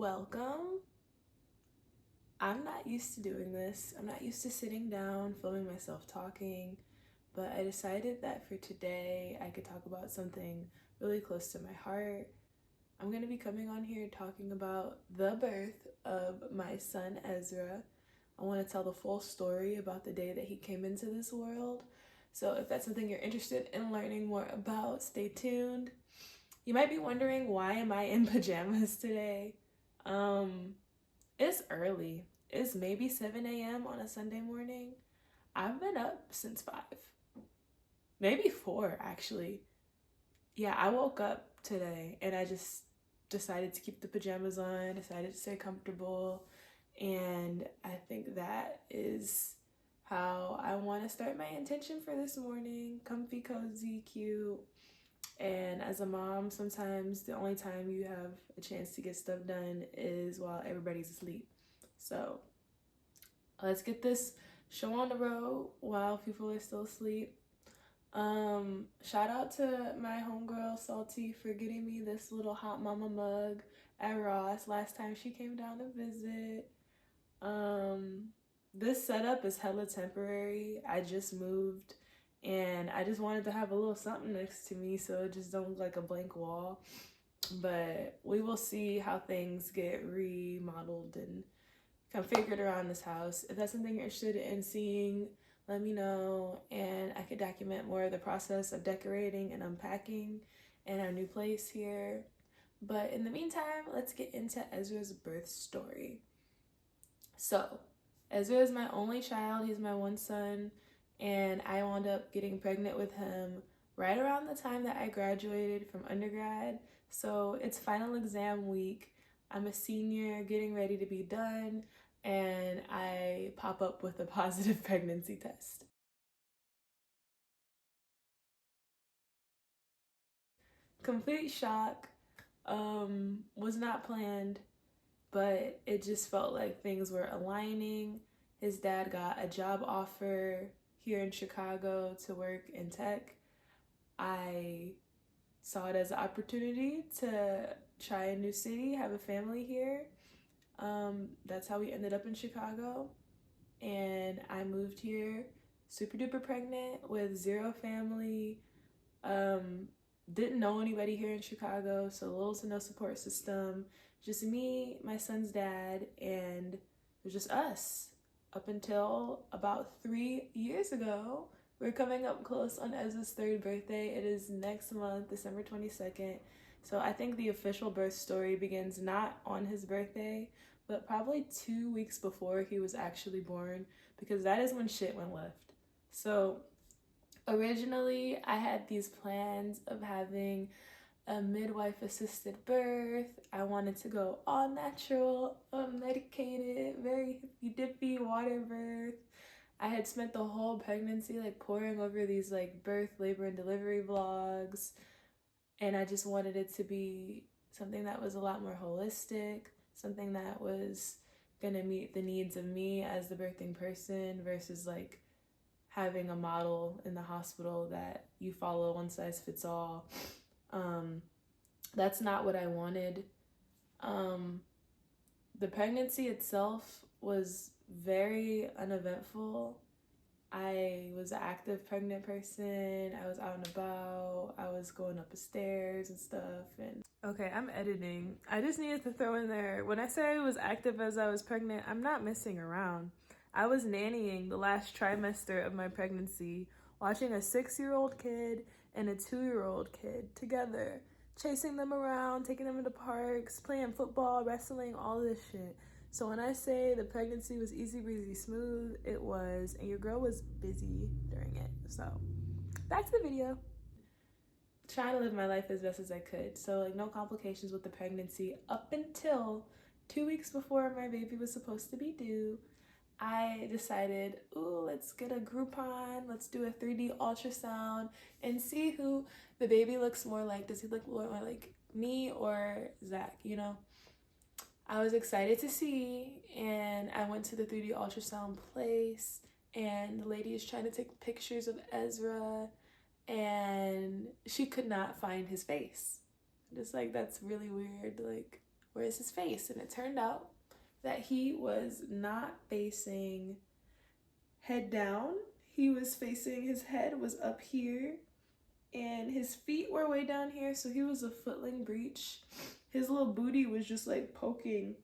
Welcome. I'm not used to doing this. I'm not used to sitting down, filming myself talking, but I decided that for today I could talk about something really close to my heart. I'm going to be coming on here talking about the birth of my son Ezra. I want to tell the full story about the day that he came into this world. So if that's something you're interested in learning more about, stay tuned. You might be wondering, why am I in pajamas today? It's early. It's maybe 7 a.m. on a Sunday morning. I've been up since 5. Maybe 4, actually. Yeah, I woke up today and I just decided to keep the pajamas on, decided to stay comfortable, and I think that is how I want to start my intention for this morning. Comfy, cozy, cute. And as a mom, sometimes the only time you have a chance to get stuff done is while everybody's asleep. So let's get this show on the road while people are still asleep. Shout out to my homegirl Salty for getting me this little hot mama mug at Ross last time she came down to visit. This setup is hella temporary. I just moved and I just wanted to have a little something next to me so it just don't look like a blank wall. But we will see how things get remodeled and configured around this house. If that's something you're interested in seeing, let me know, and I could document more of the process of decorating and unpacking in our new place here. But in the meantime, let's get into Ezra's birth story. So, Ezra is my only child. He's my one son, and I wound up getting pregnant with him right around the time that I graduated from undergrad. So it's final exam week. I'm a senior getting ready to be done, and I pop up with a positive pregnancy test. Complete shock. Was not planned, but it just felt like things were aligning. His dad got a job offer here in Chicago to work in tech. I saw it as an opportunity to try a new city, have a family here. That's how we ended up in Chicago. And I moved here super duper pregnant with zero family. Didn't know anybody here in Chicago, so little to no support system. Just me, my son's dad, and it was just us up until about 3 years ago. We're coming up close on Ezra's 3rd birthday. It is next month, December 22nd. So I think the official birth story begins not on his birthday, but probably 2 weeks before he was actually born, because that is when shit went left. So originally, I had these plans of having a midwife assisted birth. I wanted to go all natural, unmedicated, very hippy dippy water birth. I had spent the whole pregnancy like poring over these like birth, labor, and delivery vlogs, and I just wanted it to be something that was a lot more holistic, something that was gonna meet the needs of me as the birthing person versus like having a model in the hospital that you follow, one size fits all. That's not what I wanted. The pregnancy itself was very uneventful. I was an active pregnant person. I was out and about. I was going up the stairs and stuff. And okay, I'm editing. I just needed to throw in there, when I say I was active as I was pregnant, I'm not messing around. I was nannying the last trimester of my pregnancy, watching a 6-year-old kid and a 2-year-old kid together, chasing them around, taking them into parks, playing football, wrestling, all this shit. So when I say the pregnancy was easy breezy smooth, it was, and your girl was busy during it. So back to the video. Trying to live my life as best as I could. So like no complications with the pregnancy up until 2 weeks before my baby was supposed to be due. I decided, ooh, let's get a Groupon, let's do a 3D ultrasound and see who the baby looks more like. Does he look more like me or Zach, you know? I was excited to see, and I went to the 3D ultrasound place, and the lady is trying to take pictures of Ezra, and she could not find his face. Just like, that's really weird. Like, where is his face? And it turned out that he was not facing head down. He was facing, his head was up here and his feet were way down here. So he was a footling breech. His little booty was just like poking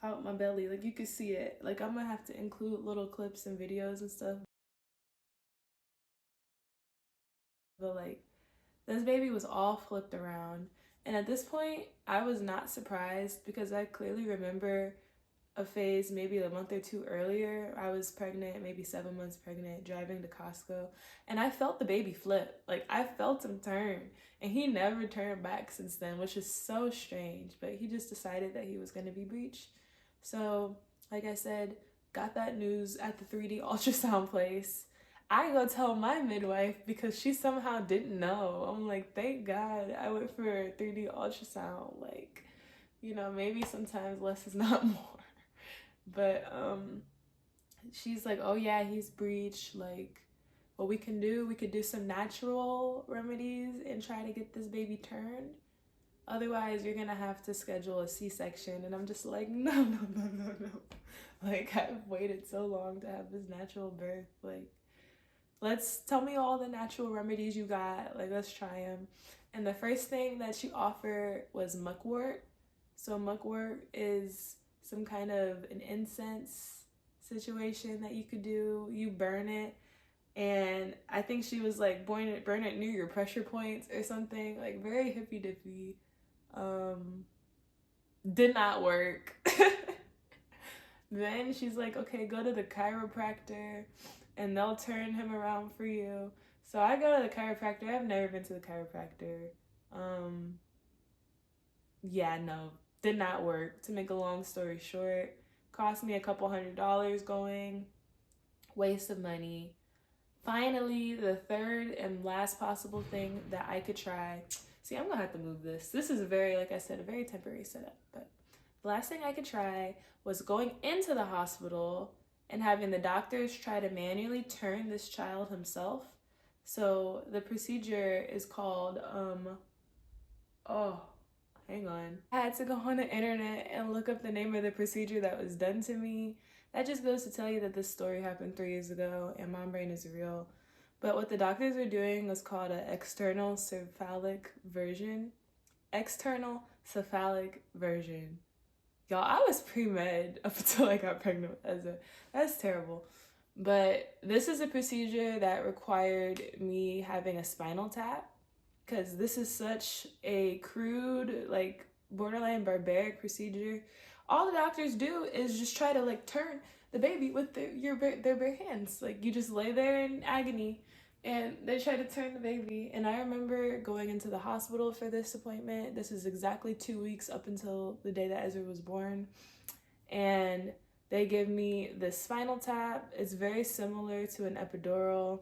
out my belly. Like you could see it. Like I'm gonna have to include little clips and videos and stuff. But like this baby was all flipped around. And at this point, I was not surprised because I clearly remember a phase maybe a month or two earlier. I was pregnant, maybe 7 months pregnant, driving to Costco, and I felt the baby flip. Like I felt him turn, and he never turned back since then, which is so strange. But he just decided that he was going to be breech. So, like I said, got that news at the 3D ultrasound place. I go tell my midwife because she somehow didn't know. I'm like, thank God I went for a 3D ultrasound. Like, you know, maybe sometimes less is not more. But she's like, oh yeah, he's breech. Like, what we can do some natural remedies and try to get this baby turned. Otherwise, you're gonna have to schedule a C-section. And I'm just like, no. Like, I've waited so long to have this natural birth. Like, tell me all the natural remedies you got. Like, let's try them. And the first thing that she offered was muckwort. So muckwort is some kind of an incense situation that you could do. You burn it. And I think she was like, burn it near your pressure points or something. Like, very hippy-dippy. Did not work. Then she's like, okay, go to the chiropractor and they'll turn him around for you. So I go to the chiropractor. I've never been to the chiropractor. Yeah, no, did not work. To make a long story short, cost me a couple $100 going. Waste of money. Finally, the third and last possible thing that I could try. See, I'm gonna have to move this. This is a very, like I said, a very temporary setup. But the last thing I could try was going into the hospital and having the doctors try to manually turn this child himself. So the procedure is called, hang on. I had to go on the internet and look up the name of the procedure that was done to me. That just goes to tell you that this story happened 3 years ago and my brain is real. But what the doctors were doing was called an external cephalic version. External cephalic version. Y'all, I was pre-med up until I got pregnant with Ezra. That's terrible. But this is a procedure that required me having a spinal tap because this is such a crude, like borderline barbaric procedure. All the doctors do is just try to like turn the baby with their bare hands. Like you just lay there in agony and they try to turn the baby. And I remember going into the hospital for this appointment. This is exactly 2 weeks up until the day that Ezra was born. And they give me this spinal tap. It's very similar to an epidural.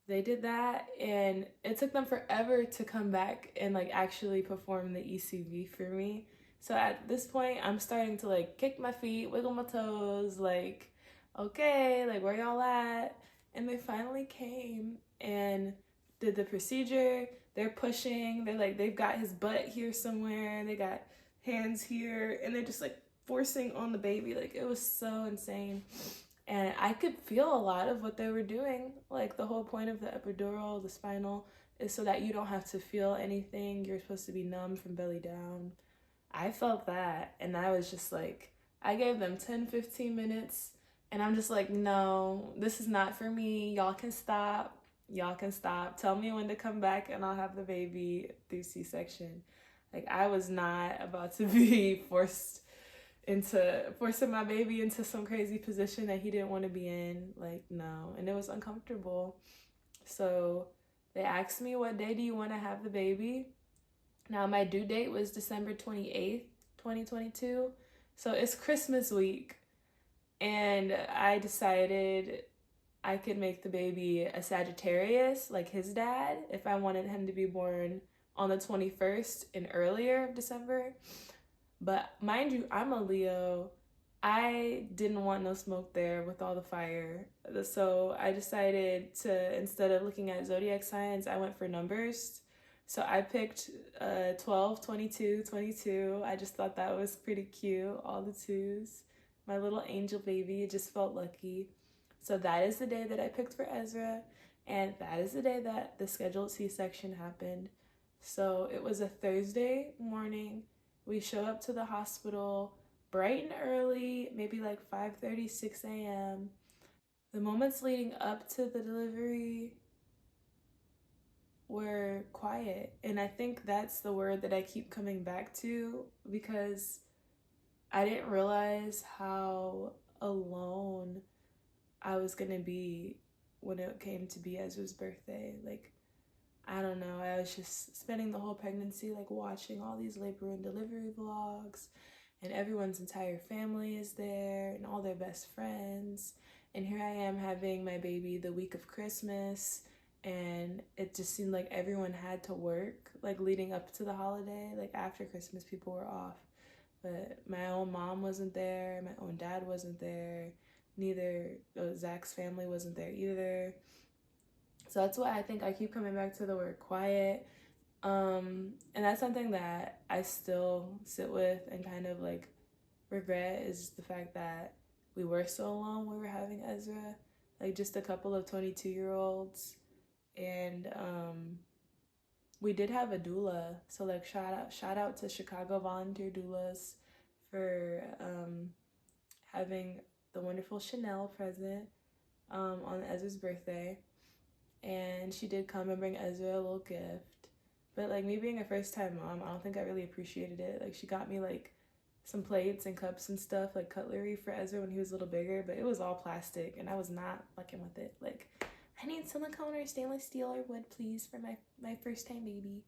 They did that and it took them forever to come back and like actually perform the ECV for me. So at this point, I'm starting to like kick my feet, wiggle my toes, like, okay, like where y'all at? And they finally came and did the procedure. They're pushing, they've got his butt here somewhere, they got hands here, and they're just like forcing on the baby. Like it was so insane. And I could feel a lot of what they were doing. Like the whole point of the epidural, the spinal, is so that you don't have to feel anything. You're supposed to be numb from belly down. I felt that. And I was just like, I gave them 10, 15 minutes. And I'm just like, no, this is not for me. Y'all can stop. Y'all can stop. Tell me when to come back and I'll have the baby through C-section. Like I was not about to be forcing my baby into some crazy position that he didn't want to be in. Like, no. And it was uncomfortable. So they asked me, what day do you want to have the baby? Now, my due date was December 28th, 2022. So it's Christmas week. And I decided I could make the baby a Sagittarius, like his dad, if I wanted him to be born on the 21st and earlier of December. But mind you, I'm a Leo. I didn't want no smoke there with all the fire. So I decided to, instead of looking at zodiac signs, I went for numbers. So I picked 12, 22, 22. I just thought that was pretty cute. All the twos. My little angel baby. It just felt lucky. So that is the day that I picked for Ezra. And that is the day that the scheduled C-section happened. So it was a Thursday morning. We show up to the hospital bright and early, maybe like 5:30, 6 a.m. The moments leading up to the delivery were quiet. And I think that's the word that I keep coming back to, because I didn't realize how alone I was gonna be when it came to be Ezra's birthday. Like, I don't know, I was just spending the whole pregnancy like watching all these labor and delivery vlogs, and everyone's entire family is there and all their best friends. And here I am having my baby the week of Christmas, and it just seemed like everyone had to work like leading up to the holiday. Like after Christmas, people were off, but my own mom wasn't there, my own dad wasn't there, neither Zach's family wasn't there either. So that's why I think I keep coming back to the word quiet. And that's something that I still sit with and kind of like regret, is the fact that we were so alone when we were having Ezra, like just a couple of 22-year-olds. And we did have a doula. So like shout out to Chicago volunteer doulas for having the wonderful Chanel present on Ezra's birthday. And she did come and bring Ezra a little gift. But like me being a first time mom, I don't think I really appreciated it. Like she got me like some plates and cups and stuff, like cutlery for Ezra when he was a little bigger, but it was all plastic and I was not fucking with it. Like, I need silicone or stainless steel or wood, please, for my first time baby.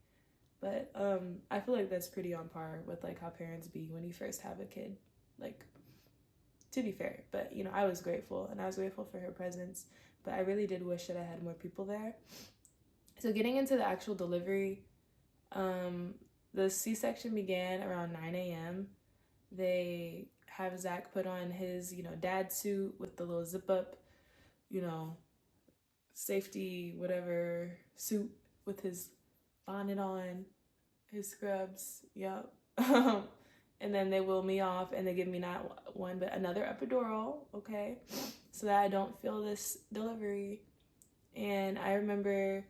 But I feel like that's pretty on par with like how parents be when you first have a kid. Like, to be fair, but you know, I was grateful, and I was grateful for her presence, but I really did wish that I had more people there. So getting into the actual delivery, the C-section began around 9 a.m. They have Zach put on his, dad suit with the little zip up, safety, whatever suit with his bonnet on, his scrubs, yep. And then they wheel me off and they give me not one, but another epidural, okay? So that I don't feel this delivery. And I remember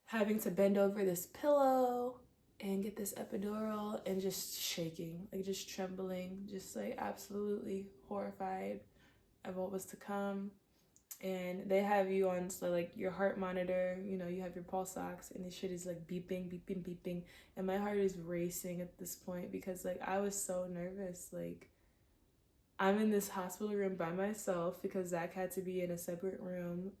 having to bend over this pillow and get this epidural and just shaking, like just trembling, just like absolutely horrified of what was to come. And they have you on like your heart monitor, you have your pulse ox, and this shit is like beeping, beeping, beeping, and my heart is racing at this point because like I was so nervous. Like I'm in this hospital room by myself because Zach had to be in a separate room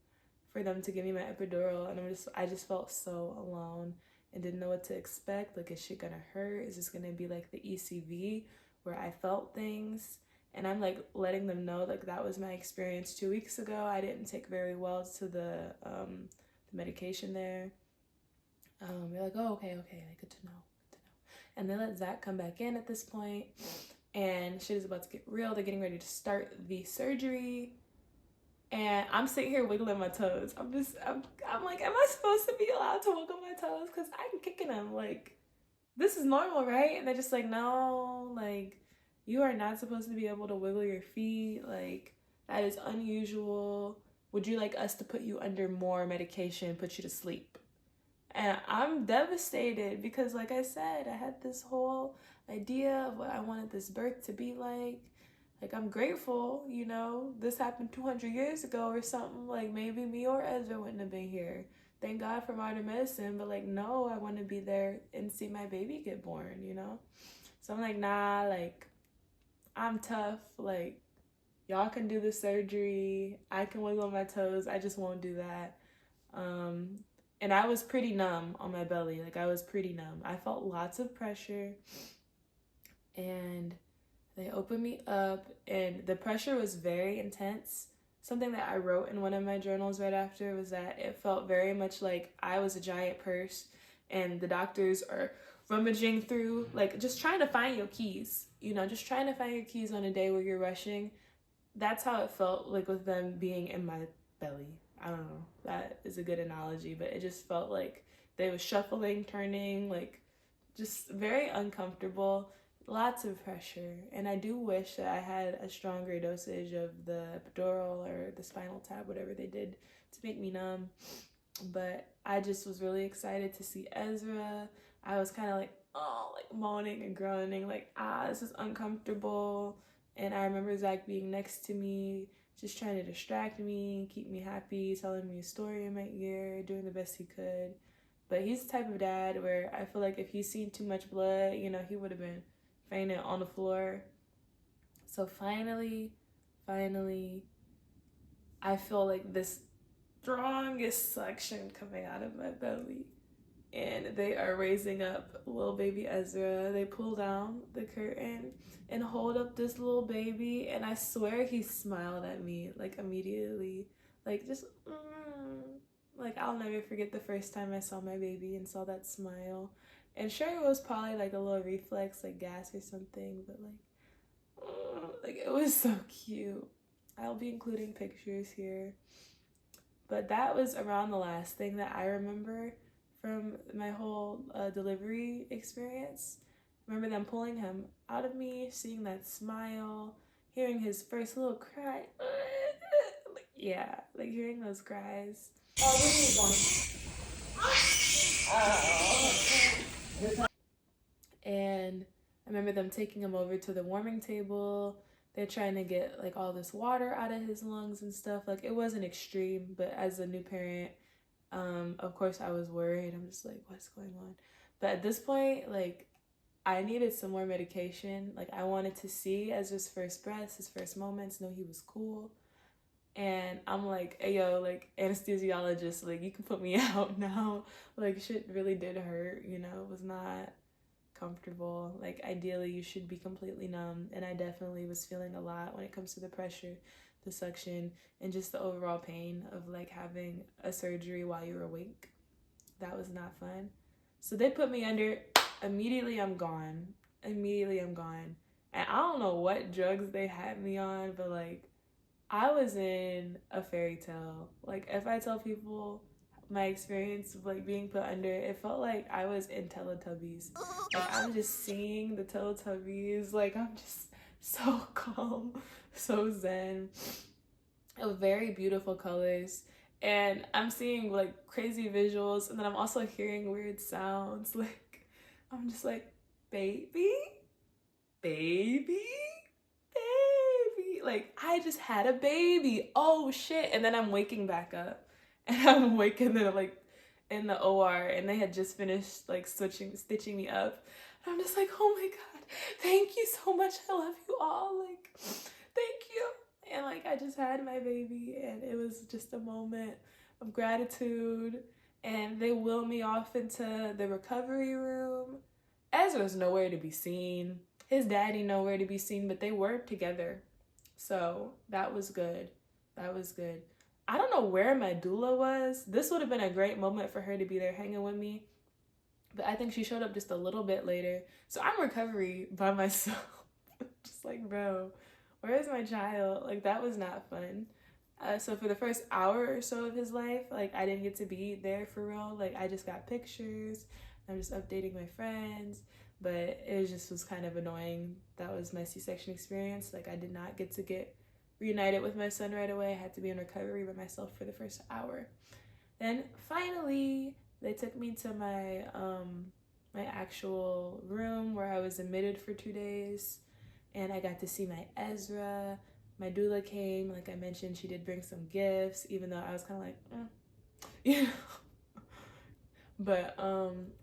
for them to give me my epidural, and I just felt so alone and didn't know what to expect. Like, is shit gonna hurt? Is this gonna be like the ECV where I felt things? And I'm like letting them know like that was my experience 2 weeks ago. I didn't take very well to the medication there. They're like, oh, okay, like, good to know. And they let Zach come back in at this point, and shit is about to get real. They're getting ready to start the surgery, and I'm sitting here wiggling my toes. I'm like, am I supposed to be allowed to wiggle my toes? Because I'm kicking them. Like, this is normal, right? And they're just like, no, like, you are not supposed to be able to wiggle your feet. Like, that is unusual. Would you like us to put you under more medication, put you to sleep? And I'm devastated because, like I said, I had this whole idea of what I wanted this birth to be like. Like, I'm grateful, this happened 200 years ago or something. Like, maybe me or Ezra wouldn't have been here. Thank God for modern medicine. But, like, no, I want to be there and see my baby get born, So I'm like, nah, like, I'm tough. Like, y'all can do the surgery. I can wiggle my toes. I just won't do that. And I was pretty numb on my belly. Like, I was pretty numb. I felt lots of pressure. And they opened me up, and the pressure was very intense. Something that I wrote in one of my journals right after was that it felt very much like I was a giant purse, and the doctors are rummaging through, like, just trying to find your keys, just trying to find your keys on a day where you're rushing. That's how it felt, like, with them being in my belly. I don't know, that is a good analogy, but it just felt like they was shuffling, turning, like just very uncomfortable, lots of pressure. And I do wish that I had a stronger dosage of the epidural or the spinal tap, whatever they did to make me numb. But I just was really excited to see Ezra. I was kind of like, oh, like moaning and groaning, like, this is uncomfortable. And I remember Zach being next to me, just trying to distract me, keep me happy, telling me a story in my ear, doing the best he could. But he's the type of dad where I feel like if he's seen too much blood, you know, he would have been fainting on the floor. So finally, I feel like this strongest suction coming out of my belly. And they are raising up little baby Ezra. They pull down the curtain and hold up this little baby. And I swear he smiled at me, like, immediately. Like, just, like, I'll never forget the first time I saw my baby and saw that smile. And sure, it was probably, like, a little reflex, like gas or something. But, like, it was so cute. I'll be including pictures here. But that was around the last thing that I remember from my whole delivery experience. I remember them pulling him out of me, seeing that smile, hearing his first little cry. Like hearing those cries. And I remember them taking him over to the warming table. They're trying to get like all this water out of his lungs and stuff. Like, it wasn't extreme, but as a new parent, of course I was worried. I'm just like, what's going on? But at this point, like, I needed some more medication. Like, I wanted to see Ezra's first breaths, his first moments, know he was cool. And I'm like, hey, yo, like, anesthesiologist, like, you can put me out now. Like, shit really did hurt, you know, it was not comfortable. Like, ideally, you should be completely numb. And I definitely was feeling a lot when it comes to the pressure, the suction, and just the overall pain of, like, having a surgery while you're awake. That was not fun. So they put me under. Immediately, I'm gone. And I don't know what drugs they had me on, but, like, I was in a fairy tale. Like, if I tell people my experience of, like, being put under, it felt like I was in Teletubbies. Like, I'm just seeing the Teletubbies. Like, I'm just so calm, so zen. Very beautiful colors. And I'm seeing, like, crazy visuals. And then I'm also hearing weird sounds. Like, I'm just like, baby. Like, I just had a baby. Oh, shit. And then I'm waking back up. And I'm waking up, like, in the OR. And they had just finished, like, stitching me up. And I'm just like, oh, my God. Thank you so much. I love you all. Like, thank you. And, like, I just had my baby. And it was just a moment of gratitude. And they wheeled me off into the recovery room. Ezra's nowhere to be seen. His daddy nowhere to be seen. But they were together. So that was good. I don't know where my doula was. This would have been a great moment for her to be there hanging with me. But I think she showed up just a little bit later. So I'm in recovery by myself. Just like, bro, where is my child? Like, that was not fun. So for the first hour or so of his life, like, I didn't get to be there for real. Like, I just got pictures. I'm just updating my friends. But it was kind of annoying. That was my C-section experience. Like, I did not get to get reunited with my son right away. I had to be in recovery by myself for the first hour. Then finally, they took me to my my actual room where I was admitted for 2 days. And I got to see my Ezra. My doula came. Like I mentioned, she did bring some gifts, even though I was kind of like, you know. But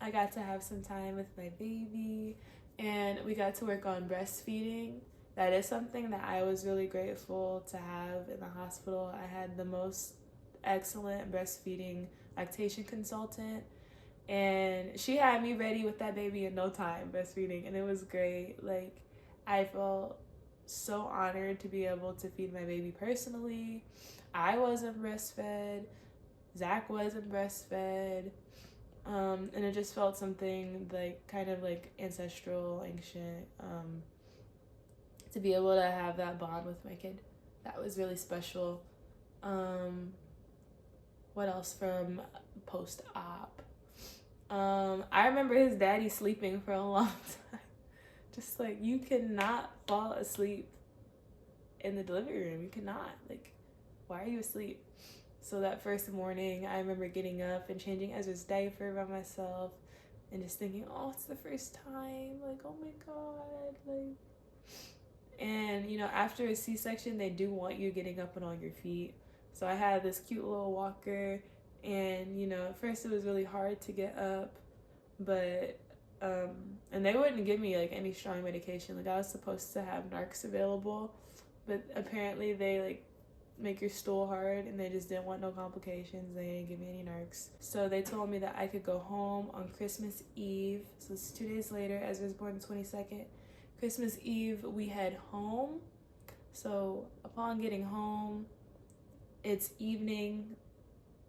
I got to have some time with my baby, and we got to work on breastfeeding. That is something that I was really grateful to have in the hospital. I had the most excellent breastfeeding lactation consultant, and she had me ready with that baby in no time, breastfeeding, and it was great. Like, I felt so honored to be able to feed my baby personally. I wasn't breastfed. Zach wasn't breastfed. And it just felt something like kind of like ancestral, ancient, to be able to have that bond with my kid. That was really special. What else from post-op? I remember his daddy sleeping for a long time. Just like, you cannot fall asleep in the delivery room. You cannot. Like, why are you asleep? So that first morning, I remember getting up and changing Ezra's diaper by myself and just thinking, oh, it's the first time. Like, oh my God. Like, and you know, after a C-section, they do want you getting up and on your feet. So I had this cute little walker, and you know, at first it was really hard to get up, but and they wouldn't give me like any strong medication. Like I was supposed to have narcs available, but apparently they like make your stool hard, and they just didn't want no complications. They didn't give me any narcs. So they told me that I could go home on Christmas Eve. So it's 2 days later. Ezra was born the 22nd. Christmas Eve, we head home. So upon getting home, it's evening.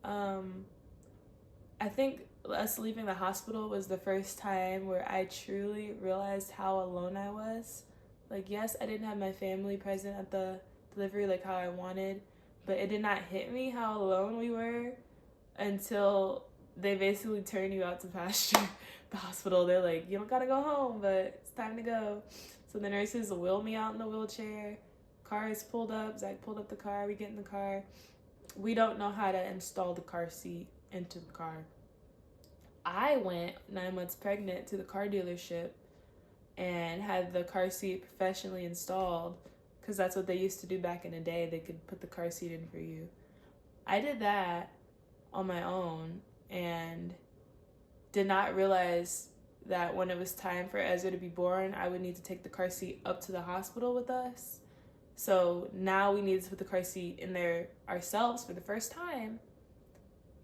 I think us leaving the hospital was the first time where I truly realized how alone I was. Like, yes, I didn't have my family present at the delivery like how I wanted, but it did not hit me how alone we were until they basically turn you out to pasture. The hospital, they're like, you don't gotta go home, but it's time to go. So the nurses wheel me out in the wheelchair. Car is pulled up. Zach pulled up the car. We get in the car. We don't know how to install the car seat into the car. I went 9 months pregnant to the car dealership and had the car seat professionally installed, because that's what they used to do back in the day. They could put the car seat in for you. I did that on my own and did not realize that when it was time for Ezra to be born, I would need to take the car seat up to the hospital with us. So now we needed to put the car seat in there ourselves for the first time.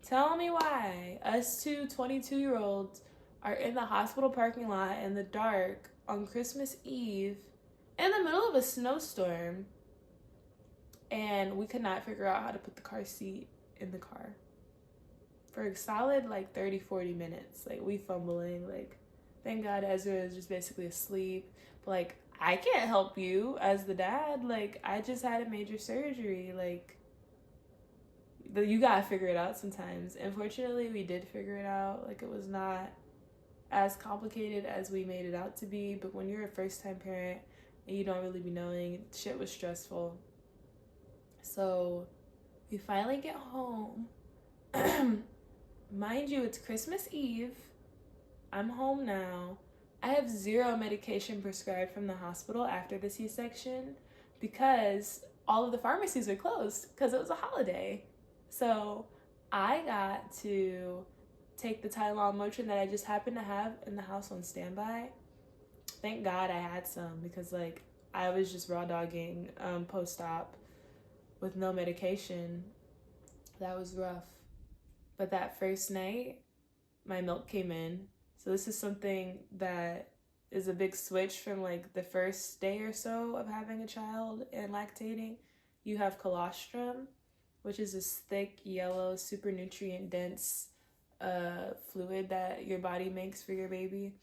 Tell me why us two 22-year-olds are in the hospital parking lot in the dark on Christmas Eve in the middle of a snowstorm, and we could not figure out how to put the car seat in the car for a solid like 30-40 minutes. Like, we fumbling. Like, thank God Ezra is just basically asleep, but like, I can't help you as the dad. Like, I just had a major surgery. Like, you gotta figure it out sometimes. Unfortunately, we did figure it out. Like, it was not as complicated as we made it out to be, but when you're a first-time parent and you don't really be knowing, shit was stressful. So we finally get home. Mind you, it's Christmas Eve. I'm home now. I have 0 medication prescribed from the hospital after the C-section because all of the pharmacies are closed because it was a holiday. So I got to take the Tylenol Motrin that I just happened to have in the house on standby. Thank God I had some, because like, I was just raw dogging post-op with no medication. That was rough. But that first night, my milk came in. So this is something that is a big switch from like the first day or so of having a child and lactating. You have colostrum, which is this thick, yellow, super nutrient dense fluid that your body makes for your baby.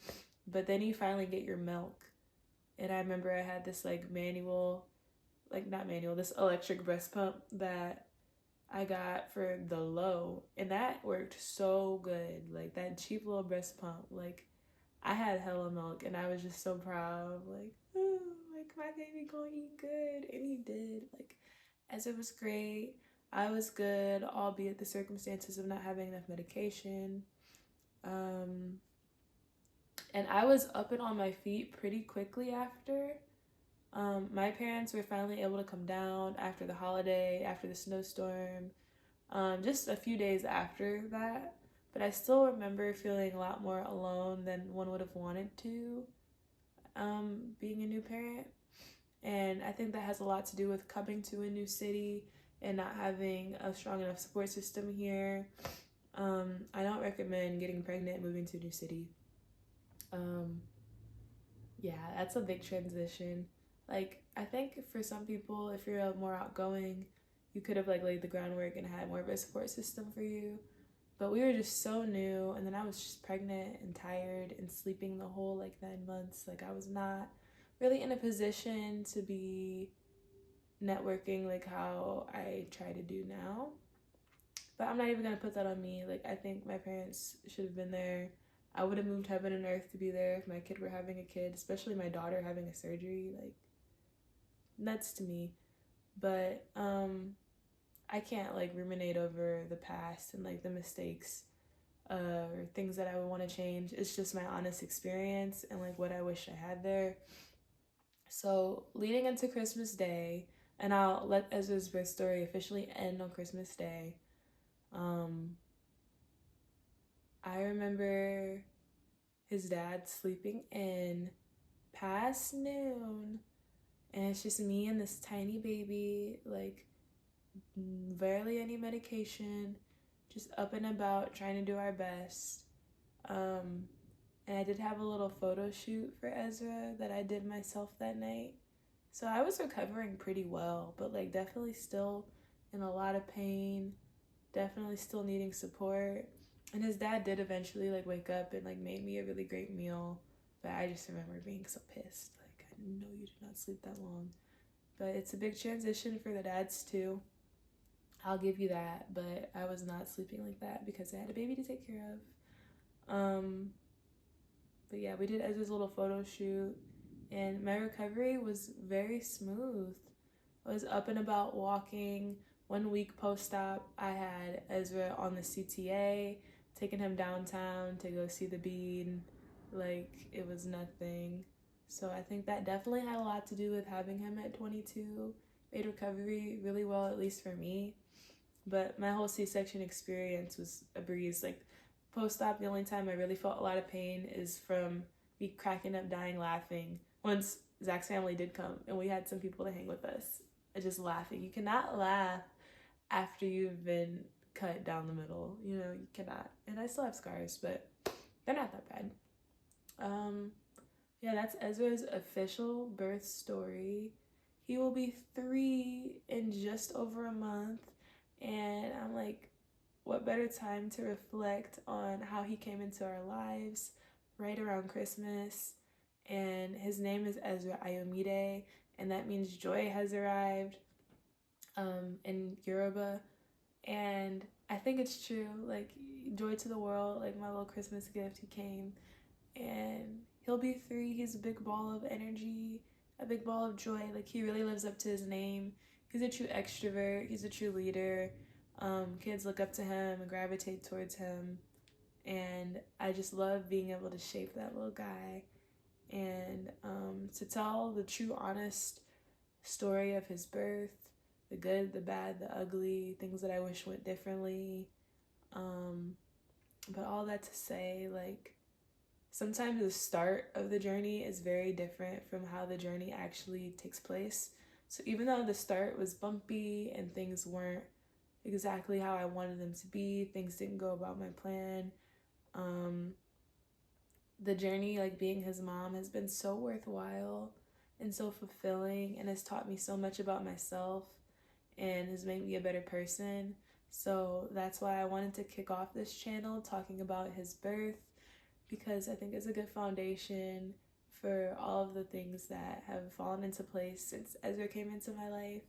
But then you finally get your milk. And I remember I had this like this electric breast pump that I got for the low, and that worked so good. Like, that cheap little breast pump, like, I had hella milk, and I was just so proud. Like, oh, like, my baby gonna eat good, and he did. Like, Ezra was great. I was good, albeit the circumstances of not having enough medication. And I was up and on my feet pretty quickly after. My parents were finally able to come down after the holiday, after the snowstorm, just a few days after that. But I still remember feeling a lot more alone than one would have wanted to, being a new parent. And I think that has a lot to do with coming to a new city and not having a strong enough support system here. I don't recommend getting pregnant and moving to a new city. Yeah, that's a big transition. Like, I think for some people, if you're more outgoing, you could have like laid the groundwork and had more of a support system for you. But we were just so new, and then I was just pregnant and tired and sleeping the whole like 9 months. Like, I was not really in a position to be networking like how I try to do now. But I'm not even gonna put that on me. Like, I think my parents should have been there I would have moved heaven and earth to be there if my kid were having a kid, especially my daughter having a surgery. Like, nuts to me. But I can't like ruminate over the past and like the mistakes or things that I would want to change. It's just my honest experience and like what I wish I had there. So leading into Christmas Day, and I'll let Ezra's birth story officially end on Christmas Day. I remember his dad sleeping in past noon, and it's just me and this tiny baby, like barely any medication, just up and about trying to do our best. And I did have a little photo shoot for Ezra that I did myself that night. So I was recovering pretty well, but like definitely still in a lot of pain, definitely still needing support. And his dad did eventually like wake up and like made me a really great meal, but I just remember being so pissed. Like, I know you did not sleep that long. But it's a big transition for the dads too. I'll give you that, but I was not sleeping like that because I had a baby to take care of. But yeah, we did Ezra's little photo shoot, and my recovery was very smooth. I was up and about walking. 1 week post-op, I had Ezra on the CTA, taking him downtown to go see the bean. Like, it was nothing. So I think that definitely had a lot to do with having him at 22. Made recovery really well, at least for me. But my whole C-section experience was a breeze. Like, post-op, the only time I really felt a lot of pain is from me cracking up, dying, laughing. Once Zach's family did come and we had some people to hang with us, just laughing. You cannot laugh after you've been cut down the middle. You know, you cannot. And I still have scars, but they're not that bad. Yeah, that's Ezra's official birth story. He will be 3 in just over a month. And I'm like, what better time to reflect on how he came into our lives right around Christmas. And his name is Ezra Ayomide, and that means joy has arrived in Yoruba. And I think it's true, like, joy to the world, like my little Christmas gift. He came, and he'll be 3. He's a big ball of energy, a big ball of joy. Like, he really lives up to his name. He's a true extrovert. He's a true leader. Kids look up to him and gravitate towards him. And I just love being able to shape that little guy and to tell the true, honest story of his birth, the good, the bad, the ugly, things that I wish went differently. But all that to say, like, sometimes the start of the journey is very different from how the journey actually takes place. So even though the start was bumpy and things weren't exactly how I wanted them to be, things didn't go about my plan, the journey, like being his mom, has been so worthwhile and so fulfilling, and has taught me so much about myself and has made me a better person. So that's why I wanted to kick off this channel talking about his birth, because I think it's a good foundation for all of the things that have fallen into place since Ezra came into my life.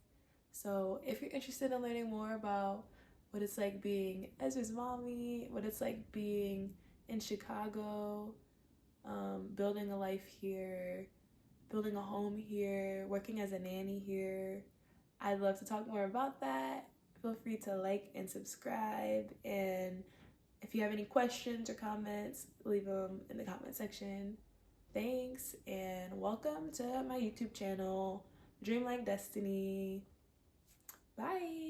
So if you're interested in learning more about what it's like being Ezra's mommy, what it's like being in Chicago, building a life here, building a home here, working as a nanny here, I'd love to talk more about that. Feel free to like and subscribe, and if you have any questions or comments, leave them in the comment section. Thanks, and welcome to my YouTube channel, Dream Like Destiny. Bye.